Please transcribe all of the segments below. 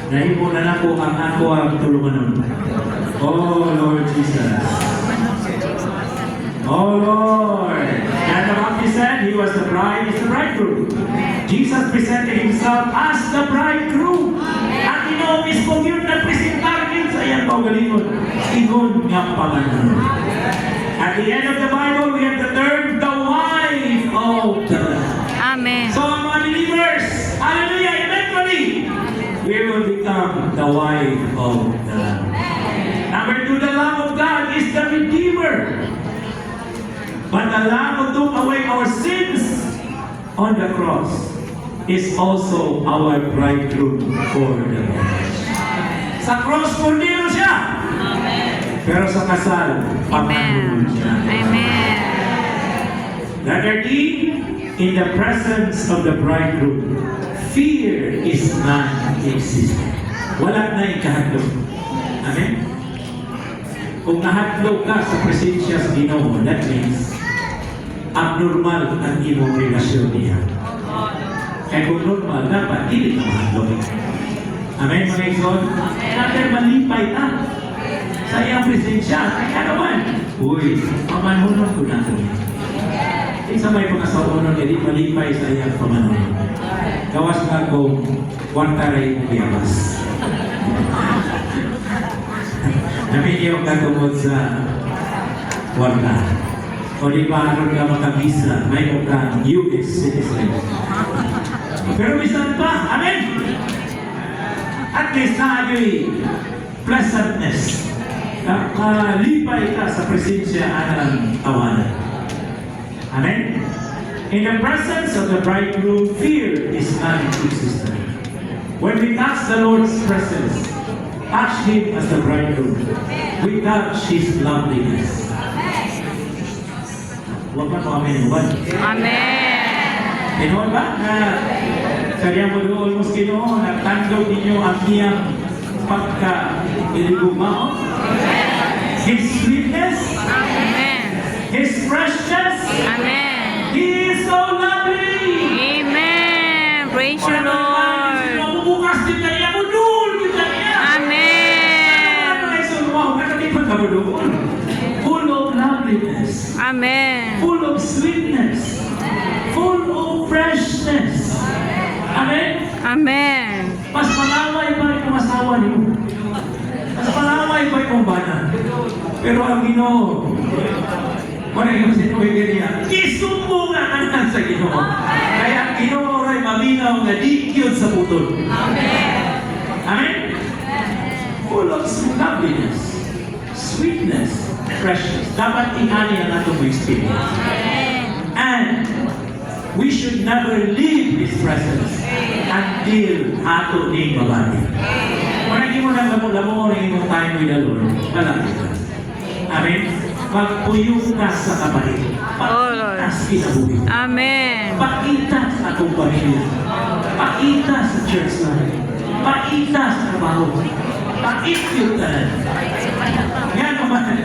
Nahimo na nako ang ako ang tulungan. Oh Lord Jesus. Oh Lord. John the Baptist said he was the bride, is the bridegroom. Jesus presented himself as the bridegroom. At ino mismo yun nagpresentar din sa iyang kaugalingon. Ingon nga pamanon. At the end of the Bible, we have the term, the wife of the Lamb. Amen. So mga believers, hallelujah, eventually, we will become the wife of the Lamb. Number 2, the Lamb of God is the Redeemer. But the Lamb who took away our sins on the cross is also our bridegroom for the marriage. Sa cross, kundino siya. Pero sa kasal, pamanunan siya. Amen. Letter D, in the presence of the bridegroom, fear is non-existent. Wala na ikahadlok. Amen? Kung nahadlok ka sa presensya sa Ginoo, that means abnormal ang imong relasyon niya. Kaya kung normal, dapat hindi ka mahadlok. Amen, mga ikon? Dapat malipay ka sa iyang presensya. Kaya naman, uy, pamanunan ko na ito. Isa may mga saunon na di malipay sa iyang pamanunan. Gawas na kong kwartaray mo biyabas. Naminiyok ka tungkol sa kwarta. O di ba aron ka makabisa, may ukang US citizen. Pero bisan pa, amen? At least na ayo'y pleasantness. Lipay ka sa presensya ng tawanan. Amen? In the presence of the bridegroom, fear is non-existent. When we touch the Lord's presence, touch Him as the bridegroom. We touch His loveliness. Huwag ba ito amin? Amen. Pinoon ba? Kaya mo doon mo Ginoo, nagtandog ninyo ang iyang pagka-iligumao. His sweetness. Amen. His freshness. Amen. He is so lovely. Amen. Praise you, Lord. Mabubukas din kanya mo doon. Amen. Full of loveliness. Amen. Full of sweetness. Full of freshness. Amen? Amen. Mas malaway ba yung asawa niyo? Mas malaway ba yung bana? Pero ang Ginoo, wala yung sinuwigin niya, isumbo nga kanan sa Ginoo. Kaya ang Ginoo ay maminaw na di cute sa putol. Amen? Amen? Full of loveliness, sweetness, freshness. Dapat ingani ang atong experience. And we should never leave His presence until ato ni mabati. Kung hindi mo lang lamo-lamo na imong time with the Lord, malapit ka. Amen? Magpuyong ka sa kapatid. Pakita sa kinabuhi. Amen. Pakita sa atong pamilya. Pakita sa church life. Pakita sa trabaho. Pakita ka na. Yan naman.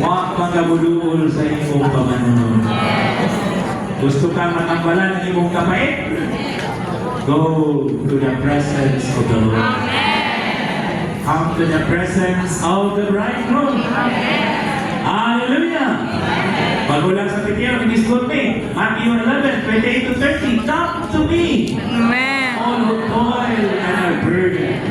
Huwag magabulungol sa imong pamanunon. Gusto kang matambalan ng imong kapait? Go to the presence of the Lord. Come to the presence of the bridegroom. Hallelujah! Bago lang sa pitiyang, in-discount me. Matthew 11, 28 to 30. Come to me. Amen. All who toil and are burdened,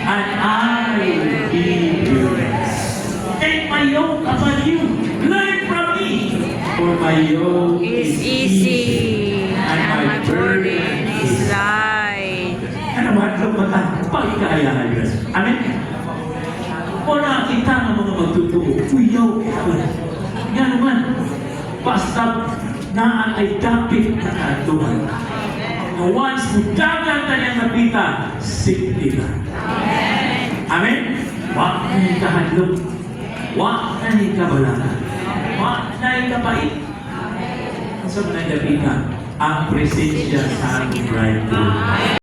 and I will give you rest. Take my yoke upon you. Learn from me. For my yoke Is easy, and my burden is light. Ano ba? Ito ba? Pagkakayahan yun. Amen? Wala kita ng mga magtutuo. Uyaw ka. Yan naman. Basta na ay dapit na katuhan. Once mudagan ka niyang napita, simple ka. Amen? Wag na ikahadlok. Wag na ikabalakan. Wag na ikapait. Sa mga napita, ang presensya sa ating bridegroom.